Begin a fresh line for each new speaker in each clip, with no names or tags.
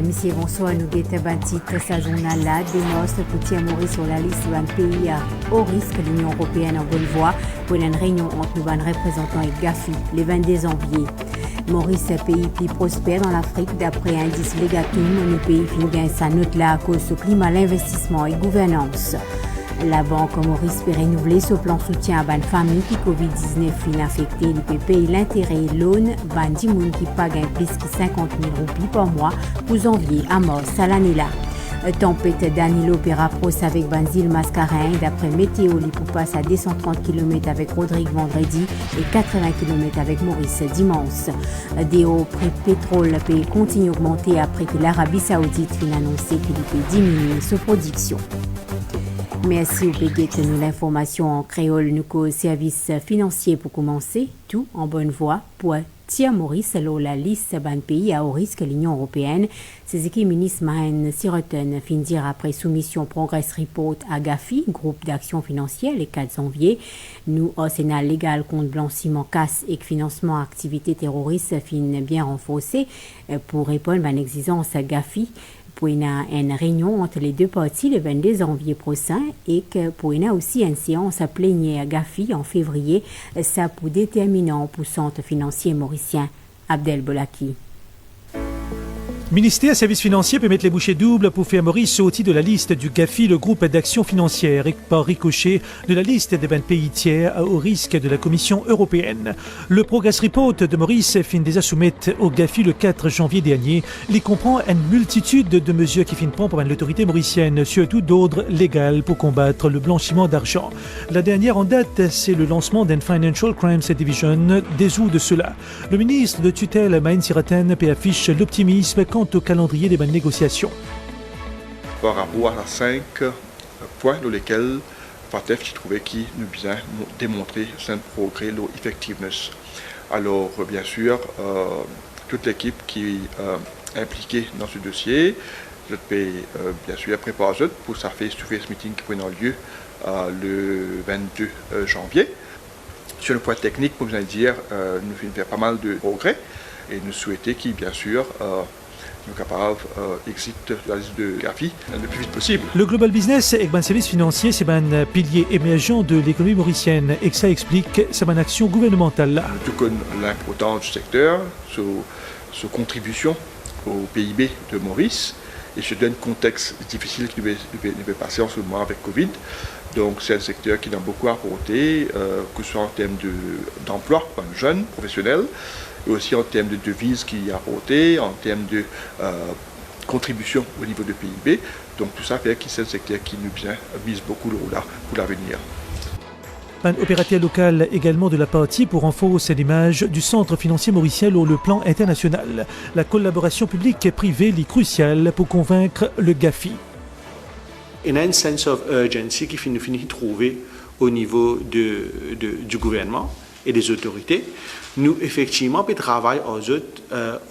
Monsieur, bonsoir. Nous guettons titre sa journal là. Dénonce pour Maurice sur la liste d'un pays au risque l'Union européenne en bonne voie pour une réunion entre nos représentants et GAFI le 22 janvier. Maurice est pays plus prospère dans l'Afrique d'après indice Legatum. Le pays finit sa note là à cause du climat, l'investissement et gouvernance. La Banque Maurice peut renouveler ce plan soutien à une famille qui Covid-19 finit affectée. Il peut payer l'intérêt et l'aune ban dimoun qui pague plus que 50 000 roupies par mois pour janvier à mars à l'année là. Tempête Danilo paiera pros avec Banzil Mascarin. D'après Météo, il peut passer à 230 km avec Rodrigue vendredi et 80 km avec Maurice dimanche. Des hauts prix pétrole peut continuer à augmenter après que l'Arabie Saoudite finit annoncé qu'il peut diminuer sa production. Merci au Péguet de nous l'information en créole, nous qu'au service financier pour commencer, tout en bonne voie pour Tia Maurice selon la liste d'un pays à haut risque l'Union européenne. Ces équipes ministres Mahen Siroten fin dire après soumission Progress Report à GAFI, groupe d'action financière, le 4 janvier. Nous, au Sénat légal contre blanchiment, casse et financement activités terroristes fin bien renforcé pour répondre à une exigence à GAFI. Pour une réunion entre les deux parties le 22 janvier prochain et que pour une aussi une séance à plénière à GAFI en février, ça pour déterminant pour centre financier mauricien. Abdel Bolaki.
Ministère Services Financiers peut mettre les bouchées doubles pour faire Maurice sortir de la liste du GAFI, le groupe d'action financière, et par ricochet de la liste des 20 pays tiers au risque de la Commission européenne. Le Progress Report de Maurice fin déjà soumettre au GAFI le 4 janvier dernier. Il comprend une multitude de mesures qui finissent par l'autorité mauricienne, surtout d'ordre légal pour combattre le blanchiment d'argent. La dernière en date, c'est le lancement d'une Financial Crimes Division des août de cela. Le ministre de tutelle Mahen Siroten affiche l'optimisme quant au calendrier des bonnes négociations.
Par rapport à 5 points dans lesquels FATF qui trouvait qu'il nous bien démontrer un progrès, l'effectiveness. Alors bien sûr, toute l'équipe qui est impliquée dans ce dossier, je peux bien sûr préparer pour sa face-to-face meeting qui prend lieu le 22 janvier. Sur le point technique, pour vous dire, nous faisons pas mal de progrès et nous souhaitons qu'il bien sûr nous capables exit la liste de GAFI le plus vite possible.
Le Global Business et le service financier, c'est un pilier émergent de l'économie mauricienne et que ça explique c'est une action gouvernementale là.
Tout comme l'importance du secteur, sa contribution au PIB de Maurice et c'est un contexte difficile qui devait passer en ce moment avec Covid. Donc c'est un secteur qui a beaucoup apporté, que ce soit en termes d'emploi pour les jeunes professionnels, et aussi en termes de devises qu'il a apporté, en termes de contribution au niveau du PIB. Donc tout ça fait que c'est un secteur qui nous mise beaucoup le rôle pour l'avenir.
Un opérateur local également de la partie pour renforcer l'image du centre financier mauricien sur le plan international. La collaboration publique et privée est cruciale pour convaincre le GAFI.
Il y a un sense of urgency qui finit de trouver au niveau du gouvernement et des autorités. Nous, effectivement, on travaille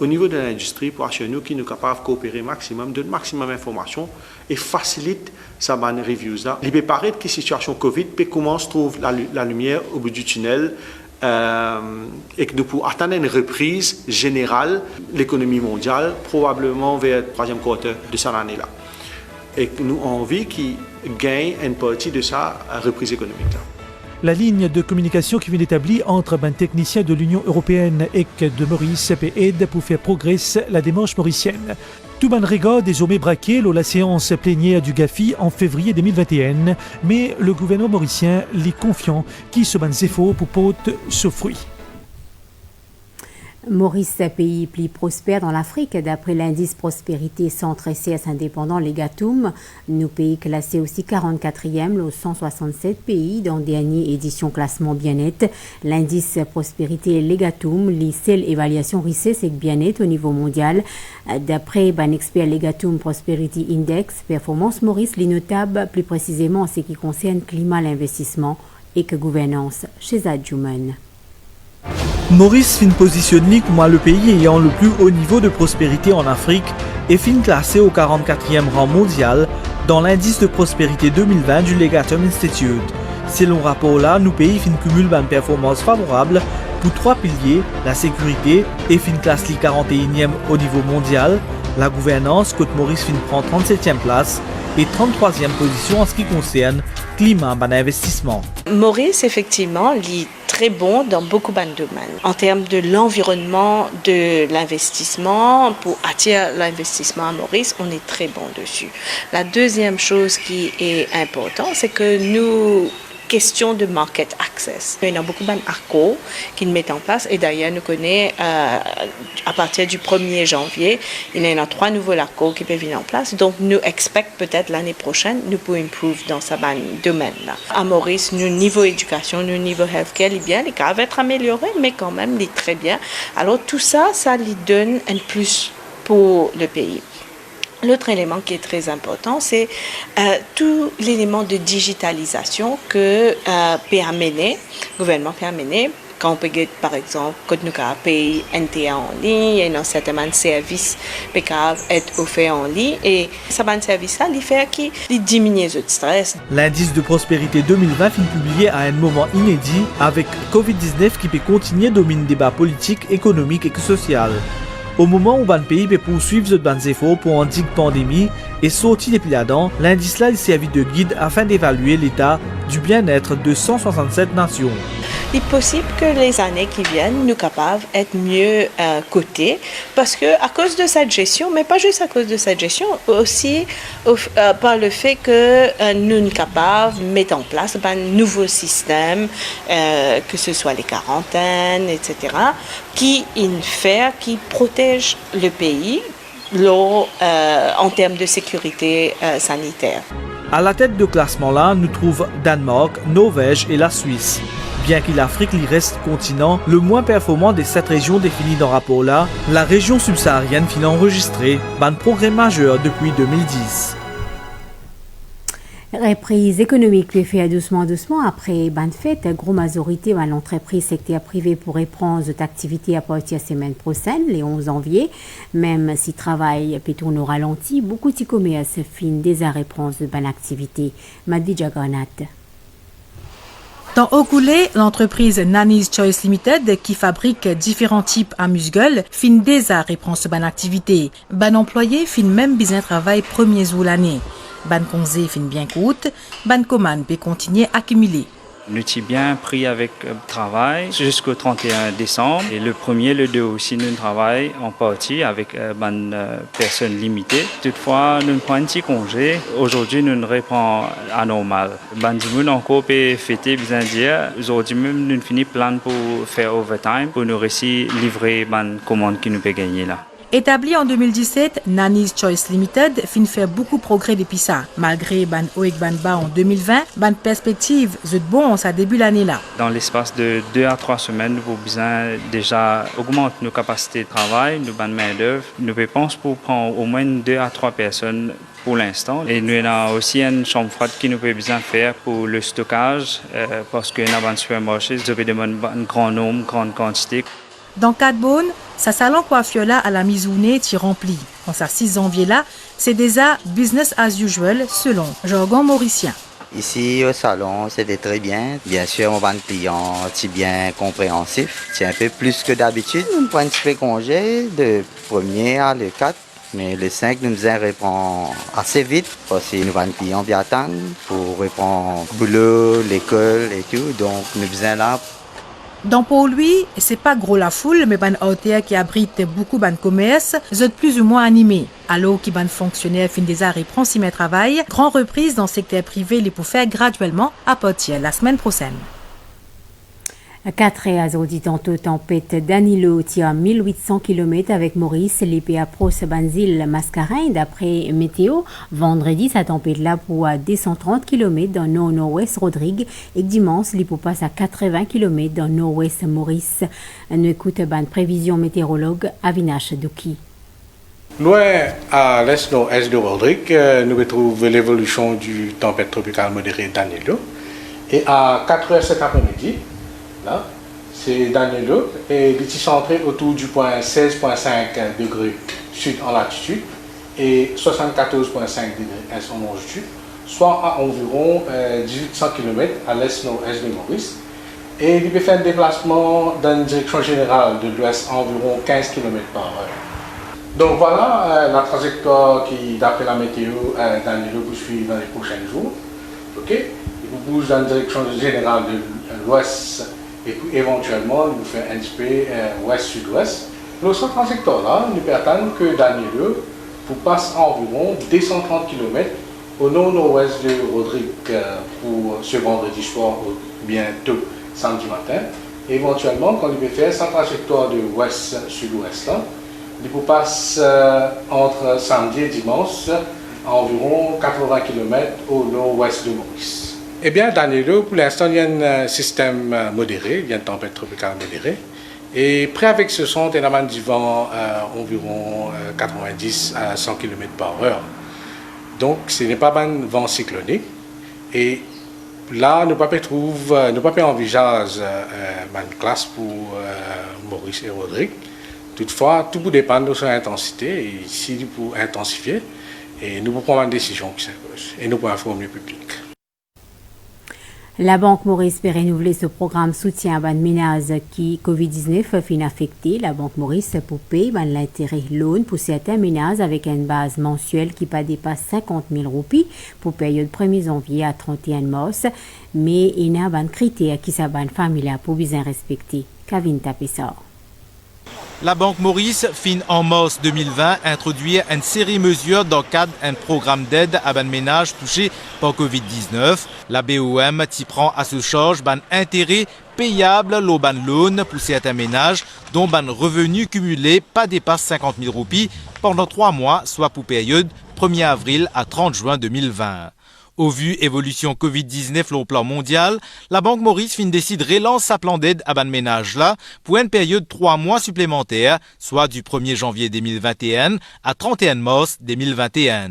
au niveau de l'industrie pour assurer nous qui nous capables de coopérer maximum, de maximum d'informations et facilite sa bonne review. Il peut paraître que la situation Covid peut commencer à trouver la lumière au bout du tunnel et que nous pouvons atteindre une reprise générale de l'économie mondiale, probablement vers le troisième quart de cette année-là. Et que nous avons envie qu'ils gagnent une partie de sa reprise économique.
La ligne de communication qui vient d'établir entre un technicien de l'Union européenne et de Maurice peut aider pour faire progresser la démarche mauricienne. Tout le monde regarde désormais braqué lors de la séance plénière du GAFI en février 2021, mais le gouvernement mauricien est confiant qu'il se bat efforts pour porter ce fruit.
Maurice est pays plus prospère dans l'Afrique d'après l'indice prospérité centre CS indépendant Legatum. Nous pays classés aussi 44e aux 167 pays dans dernière édition classement bien-être. L'indice prospérité Legatum, les seules évaluations richesse et bien-être au niveau mondial. D'après un expert Legatum Prosperity Index, performance Maurice les notable plus précisément en ce qui concerne climat, l'investissement et que gouvernance chez Adjuman.
Maurice fin positionné comme le pays ayant le plus haut niveau de prospérité en Afrique et fin classé au 44e rang mondial dans l'indice de prospérité 2020 du Legatum Institute. Selon le rapport-là, nous pays fin cumule une performance favorable pour trois piliers, la sécurité et fin classe li 41e au niveau mondial, La gouvernance, Côte-Maurice prend 37e place et 33e position en ce qui concerne climat et investissement.
Maurice, effectivement, est très bon dans beaucoup de domaines. En termes de l'environnement, de l'investissement, pour attirer l'investissement à Maurice, on est très bon dessus. La deuxième chose qui est importante, c'est que nous, question de market access. Il y a beaucoup d'ARCO qui le mettent en place et d'ailleurs nous connaissons à partir du 1er janvier, il y en a 3 nouveaux ARCO qui peuvent venir en place. Donc nous expectons peut-être l'année prochaine, nous pouvons improve dans ce domaine-là. À Maurice, nous niveau éducation, nous niveau healthcare, les biens, les cas vont être améliorés, mais quand même, les très bien. Alors tout ça, ça lui donne un plus pour le pays. L'autre élément qui est très important, c'est tout l'élément de digitalisation que le gouvernement peut amener. Quand on peut get, par exemple, quand nous payer NTA en ligne, il y a un certain service qui peut être offert en ligne. Et ce service-là, il fait qu'il diminue le stress.
L'indice de prospérité 2020 finit publié à un moment inédit avec COVID-19 qui peut continuer à dominer le débat politique, économique et social. Au moment où le pays peut poursuivre ses efforts pour endiguer la pandémie et sortir depuis là-dedans, l'indice là servi de guide afin d'évaluer l'état du bien-être de 167 nations.
Il est possible que les années qui viennent, nous capables d'être mieux cotés parce que à cause de cette gestion, mais pas juste à cause de cette gestion, aussi par le fait que nous sommes capables de mettre en place un nouveau système, que ce soit les quarantaines, etc., qui protège le pays en termes de sécurité sanitaire.
À la tête de classement-là, nous trouvons Danemark, Norvège et la Suisse. Bien que l'Afrique reste continent le moins performant des 7 régions définies dans le rapport-là, la région subsaharienne finit enregistré un progrès majeur depuis 2010.
Reprise économique peut faire doucement après ban fête. Gros majorité de l'entreprise secteur privé pourrait prendre cette activité à partir de la semaine prochaine, le 11 janvier. Même si le travail peut tourner au ralenti, beaucoup de commerces finissent déjà reprendre de bonne activité. Madvi Jagannat.
Dans Ogoulé, l'entreprise Nanny's Choice Limited, qui fabrique différents types à musgueule, fin déjà reprend ce bonne activité. Ban employé fin même business travail premier jour l'année. Ban congé fin bien coûte, ban commande peut continuer à accumuler.
Nous avons bien pris avec le travail jusqu'au 31 décembre. Et le 1er, le 2 aussi, nous travaillons en partie avec une personne limitée. Toutefois, nous prenons un petit congé. Aujourd'hui, nous reprenons à normal. Nous encore fêter, bien dire. Aujourd'hui même, nous finissons plan pour faire overtime pour nous réussir livrer une commande qui nous peut gagner là.
Établi en 2017, Nanny's Choice Limited fin fait beaucoup de progrès depuis ça. Malgré ban haut et ban bas en 2020, ban perspective est bon en sa début l'année là.
Dans l'espace de 2 à 3 semaines, nous avons besoin déjà augmenter nos capacités de travail, nos main d'œuvre. Nous pensons pour prendre au moins 2 à 3 personnes pour l'instant. Et nous avons aussi une chambre froide qui nous peut besoin faire pour le stockage parce que dans un supermarché, nous avons un grand nombre, une grande quantité.
Dans Cadbone, sa salon coiffure là à la misounée t'y rempli. En sa 6 janvier là, c'est déjà business as usual selon jargon mauricien.
Ici au salon, c'était très bien. Bien sûr, on va un client bien compréhensif. C'est un peu plus que d'habitude. On prend un petit peu congé de 1er à le 4. Mais le 5, nous reprend assez vite parce que nous avons un client bien attendre pour reprendre le boulot, l'école et tout. Donc, nous sommes là.
Dans pour lui, c'est pas gros la foule, mais ban hôtel qui abrite beaucoup ban commerce, sont plus ou moins animés. Alors qui ban fonctionnaire fin des arts et prend si mes travail, grand reprise dans le secteur privé les pour faire graduellement à partir la semaine prochaine.
4 azoudi tantôt tempête Danilo tient 1800 km avec Maurice, l'épée approche Banzil Mascarin d'après météo. Vendredi, sa tempête là pour 230 km dans nord-nord-ouest Rodrigue et dimanche, l'épée passe à 80 km dans nord-ouest Maurice. Nous écoute ban prévision météorologue Avinash Douki.
Loin à l'est-nord-est de Rodrigue, nous retrouvons l'évolution du tempête tropicale modérée Danilo. Et à 4h cet après-midi, là, c'est Danilo et il est centré autour du point 16,5 degrés sud en latitude et 74,5 degrés est en longitude, soit à environ 1800 km à l'est-nord-est de Maurice. Et il peut faire un déplacement dans une direction générale de l'ouest à environ 15 km par heure. Donc voilà la trajectoire qui, d'après la météo, Danilo vous suivre dans les prochains jours. Ok, il vous bouge dans la direction générale de l'ouest et puis éventuellement il vous fait un petit peu ouest-sud-ouest. Notre trajectoire-là nous permet que Danilo vous passe environ 230 km au nord-nord-ouest de Rodrigue pour ce vendredi soir ou bientôt samedi matin. Et éventuellement, quand il peut faire sa trajectoire de ouest-sud-ouest, il vous passe entre samedi et dimanche environ 80 km au nord-ouest de Maurice. Eh bien, Danilo, pour l'instant, il y a un système modéré, il y a une tempête tropicale modérée. Et près avec ce son, il y a du vent environ 90 à 100 km par heure. Donc, ce n'est pas un vent cyclonique. Et là, nous ne pouvons pas envisager une classe pour Maurice et Rodrigue. Toutefois, tout peut dépendre de son intensité. Et si pour intensifier, et nous pouvons prendre une décision qui s'impose. Et nous pouvons informer le public.
La Banque Maurice peut renouveler ce programme soutien à les ménages qui COVID-19 fin affecté. La Banque Maurice pour payer l'intérêt loan pour certains ménages avec une base mensuelle qui ne dépasse 50 000 roupies pour période 1er janvier à 31 mars. Mais il y a un critère qui sont famille pour bien respecter. Kevin Tapessar.
La Banque Maurice fin en mars 2020 introduire une série de mesures dans le cadre d'un programme d'aide à les ménages touchés par Covid-19. La BOM t'y prend à ce charge un intérêt payable au loan pour certains ménages dont le revenu cumulé pas dépasse 50 000 roupies pendant 3 mois, soit pour période 1er avril à 30 juin 2020. Au vu évolution Covid-19 au plan mondial, la Banque Maurice décide relance sa plan d'aide à ban ménage là pour une période de 3 mois supplémentaires, soit du 1er janvier 2021 à 31 mars 2021.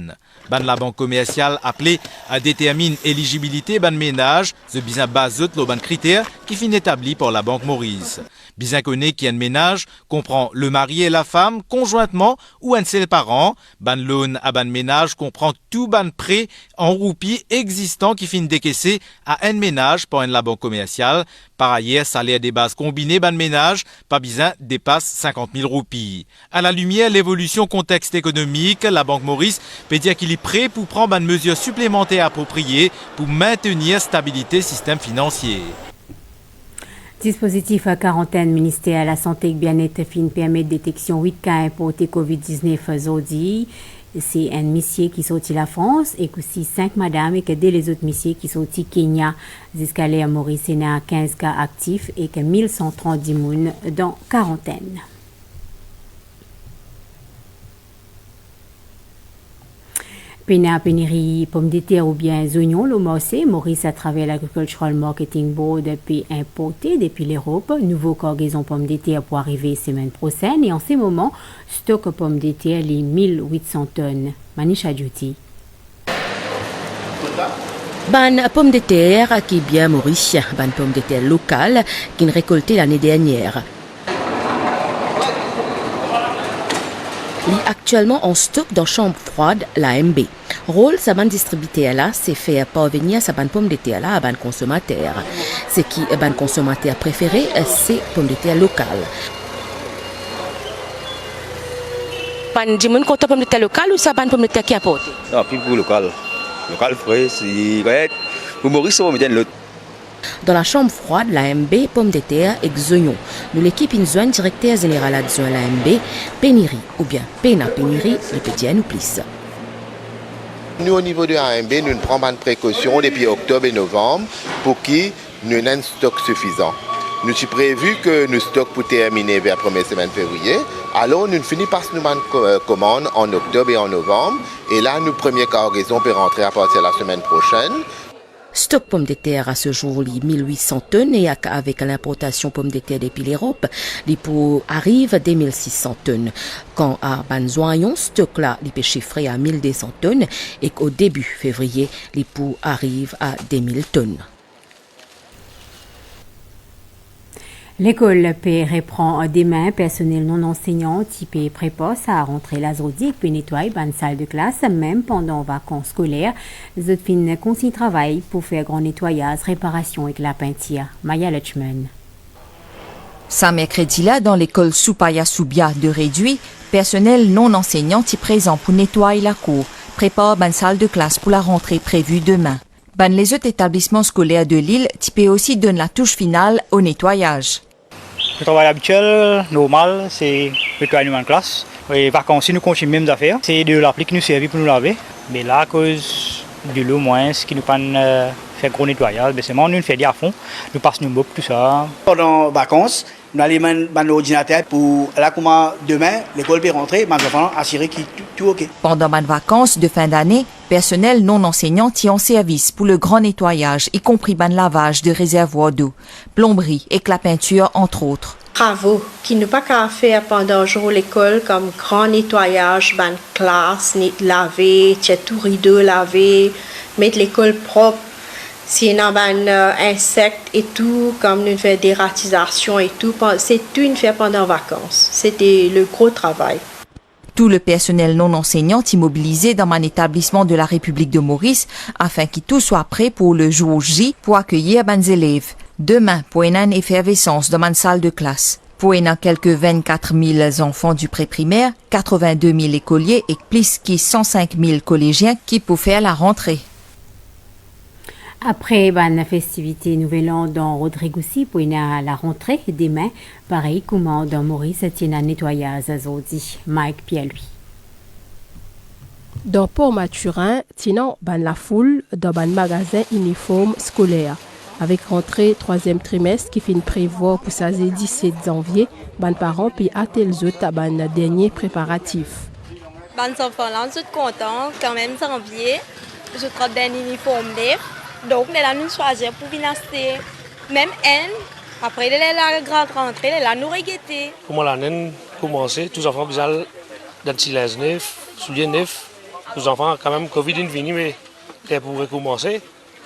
Ban la banque commerciale appelée à déterminer éligibilité ban ménage, the bien basé le ban critère qui fin établi par la Banque Maurice. Bien connaît qu'il y a un ménage comprend le mari et la femme conjointement ou un seul parent. Ban loan à ban ménage comprend tout ban prêt en roupies existant qui fin décaissé à un ménage par la banque commerciale. Par ailleurs, salaire des bases combinées ban ménage pas besoin dépasse 50 000 roupies. À la lumière de l'évolution contexte économique, la Banque Maurice peut dire qu'il est prêt pour prendre une mesure supplémentaire appropriée pour maintenir stabilité système financier.
Dispositif à quarantaine ministère de la Santé et Bien-être fin permet de détection 8 cas importés COVID-19 aujourd'hui. C'est un monsieur qui sortit la France et aussi 5 madames et que dès les autres messieurs qui sortit Kenya. Jusqu'à l'heure, Maurice a 15 cas actifs et que 1130 personnes dans quarantaine. Pénurie pommes de terre ou bien oignons, le marché, Maurice à travers l'Agricultural Marketing Board puis importé depuis l'Europe, nouveau cargaison pommes de terre pour arriver semaine prochaine et en ce moment, stock pommes de terre les 1800 tonnes. Manisha Duty.
Ban pommes de terre qui est bien Maurice, ban pommes de terre locales qui ont récolté l'année dernière. Il est actuellement en stock dans chambre froide, l'AMB. Rôle, sa bande distributeur là, c'est faire parvenir sa bande pomme de terre là à bande consommateur. Ce qui est bande consommateur préféré, c'est pomme de terre locale. Ban dimon côté pomme de terre locale ou sa bande pomme de terre qui apporte?
Non, puis pour local. Local frais, c'est pour Maurice, ça va mettre l'autre.
Dans la chambre froide, l'AMB, pommes de terre et oignons. Nous l'équipe une zone directeur général adjoint l'AMB, pénurie ou bien peine à pénurie, les petits nous plissent.
Nous, au niveau de l'AMB, nous prenons une précaution depuis octobre et novembre pour qu'il nous ait un stock suffisant. Nous avons prévu que nous stock pour terminer vers la première semaine février. Alors, nous finissons par nous une commande en octobre et en novembre. Et là, nos premières cargaisons peuvent rentrer à partir de la semaine prochaine.
Stock pommes de terre à ce jour, les 1800 tonnes et avec l'importation pommes de terre depuis l'Europe, les pots arrivent des 1600 tonnes. Quand à Banzoyon, stock là, les peut chiffré à 1200 tonnes et qu'au début février, les pots arrivent à 2000 tonnes.
L'école peut reprend demain. Personnel non enseignant type prépare à rentrer la journée puis nettoyer une salle de classe même pendant vacances scolaires. Les autres fins consignent travail pour faire grand nettoyage, réparation avec la peinture. Maya Lutchman.
Ça mercredi là, dans l'école Soupaya Soubia de Réduit, personnel non enseignant est présent pour nettoyer la cour, prépare une salle de classe pour la rentrée prévue demain. Les autres établissements scolaires de l'île typent aussi donnent la touche finale au nettoyage.
Le travail habituel, normal, c'est nettoyer une classe. Les vacances, nous continuons même d'affaires. C'est de l'appli qui nous sert pour nous laver. Mais là, à cause de l'eau moins, ce qui nous permet faire gros nettoyage, c'est moi, nous faisons à fond. Nous passons nos mops, tout ça.
Pendant les vacances, nous allons dans l'ordinateur pour là, comment demain, l'école peut rentrer, mes enfants assurer que tout OK.
Pendant les vacances de fin d'année, personnel non enseignant est en service pour le grand nettoyage, y compris le lavage de réservoirs d'eau, plomberie et la peinture, entre autres.
Travaux qui ne pas qu'à faire pendant le jour l'école, comme grand nettoyage, ban classe, laver, tout rideau laver, mettre l'école propre. S'il y a des insectes et tout, comme nous faisons des ratisations et tout, c'est tout une fait pendant les vacances. C'était le gros travail.
Tout le personnel non enseignant est mobilisé dans un établissement de la République de Maurice afin que tout soit prêt pour le jour J pour accueillir les élèves. Demain, pour une effervescence dans une salle de classe. Pour quelques 24 000 enfants du pré-primaire, 82 000 écoliers et plus que 105 000 collégiens qui peuvent faire la rentrée.
Après la festivité Nouvel An dans Rodrigue aussi, pour la rentrée demain, pareil comme dans Maurice, tient un nettoyage aujourd'hui. Mike Pierre-Louis.
Dans Port-Maturin, tient la foule dans un magasin uniforme scolaire. Avec rentrée 3e trimestre qui finit prévoir pour sa 17 janvier, les parents puis hâter les autres à dernier préparatif.
Les enfants là, sont contents quand même janvier. Je trouve des uniformes libres. Donc, nous nous choisir pour venir acheter. Même elle, après la grande rentrée, elle a nous regretté.
Comment l'année commencé, tous les enfants besoin d'antilèges neufs, souliers neufs. Tous les enfants, quand même, Covid est venu, mais ils pourraient commencer.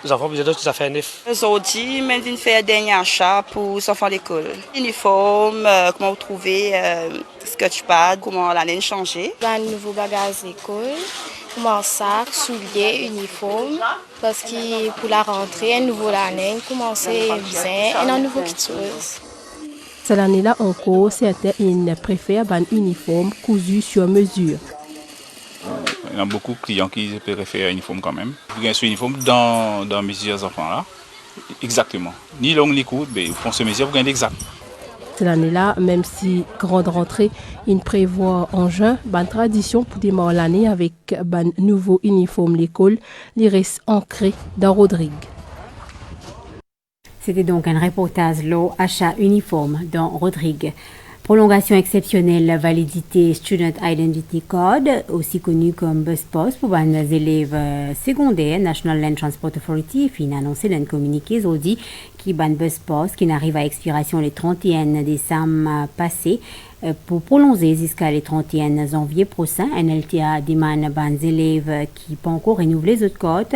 Les enfants besoin d'autres affaires neufs.
Aujourd'hui, nous avons fait un dernier achat pour les enfants d'école. Uniforme, comment vous trouvez, sketchpad, comment l'année changé.
Un nouveau bagage d'école. Comment sac, souliers, uniforme, parce que pour la rentrée, un nouveau année, commencer bien, et un nouveau quelque chose.
Cette année-là encore, certains préfèrent un uniforme cousu sur mesure.
Il y a beaucoup de clients qui préfèrent un uniforme quand même. Il y a un uniforme dans mesures enfants là. Exactement. Ni long ni court, mais pour se mesure, vous gagnez exact.
Cette année-là, même si grande rentrée, il prévoit en juin, une tradition pour démarrer l'année avec un nouveau uniforme l'école, il reste ancré dans Rodrigue.
C'était donc un reportage l'eau achat uniforme dans Rodrigue. Prolongation exceptionnelle, validité Student Identity Card, aussi connu comme BusPass pour les élèves secondaires. National Land Transport Authority a annoncé dans un communiqué aujourd'hui qui ban BusPass qui n'arrive à expiration le 31 décembre passé pour prolonger jusqu'à le 31 janvier prochain. NLTA demande aux élèves qui n'ont pas encore renouvelé les autres codes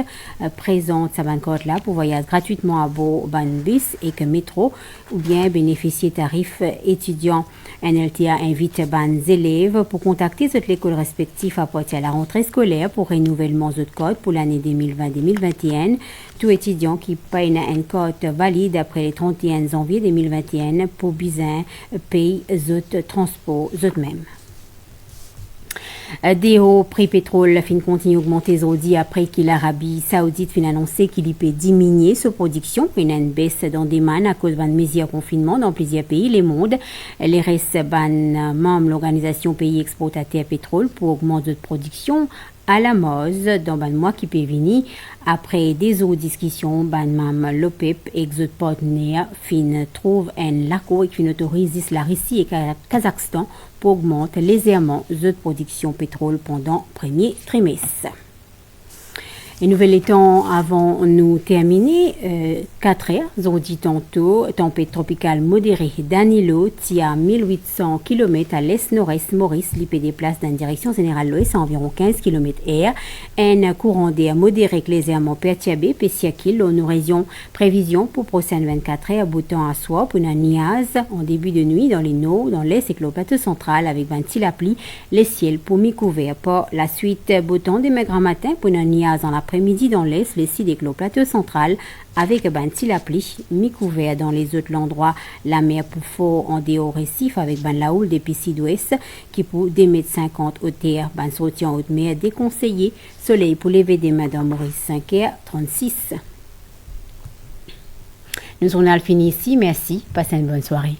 présente sa code là pour voyager gratuitement à bord d'un bus et que métro ou bien bénéficier tarifs étudiants. NLTA invite les élèves pour contacter toutes l'école respective à partir de la rentrée scolaire pour renouvellement de code pour l'année 2020-2021. Tout étudiant qui paye un code valide après le 31 janvier 2021 pour besoin paye les transport eux-mêmes. Des hauts prix pétrole continuent d'augmenter aujourd'hui après que l'Arabie Saoudite a annoncé qu'il peut diminuer sa production. Une baisse dans des demande à cause de mesures de confinement dans plusieurs pays du monde. Les restes membres de l'organisation pays exportateurs pétrole pour augmenter la production à la Mose dans le mois qui peut venir après des autres discussions. Même l'OPEP et les partenaires trouvent un accord qui autorise la Russie et le Kazakhstan pour augmenter légèrement la production pétrole pendant le premier trimestre. Et nouvel étant avant nous terminer, 4 heures, aujourd'hui tantôt, tempête tropicale modérée Danilo, à 1800 km à l'est-nord-est Maurice, l'IP déplace dans la direction générale l'ouest à environ 15 km/h. Un courant d'air modéré légèrement perturbé, Pessiakil, nos régions prévision pour prochaines 24 heures, beau temps à soir pour une niaz en début de nuit dans les nord, dans l'est et le plateau central avec 20 la pluie, les ciels pour mi-couverts. Pour la suite, beau temps dès matin pour une niaz dans la après-midi dans l'est, les sites le plateau central, avec ban la pluie, mi-couvert dans les autres endroits, la mer pour fort en dehors récif avec ban la houle depuis sud-ouest, qui pour 2,50 m au terre, ban sorti en haute mer déconseillé, soleil pour lever des mains dans Maurice 5h36. Le journal finit ici, merci, passez une bonne soirée.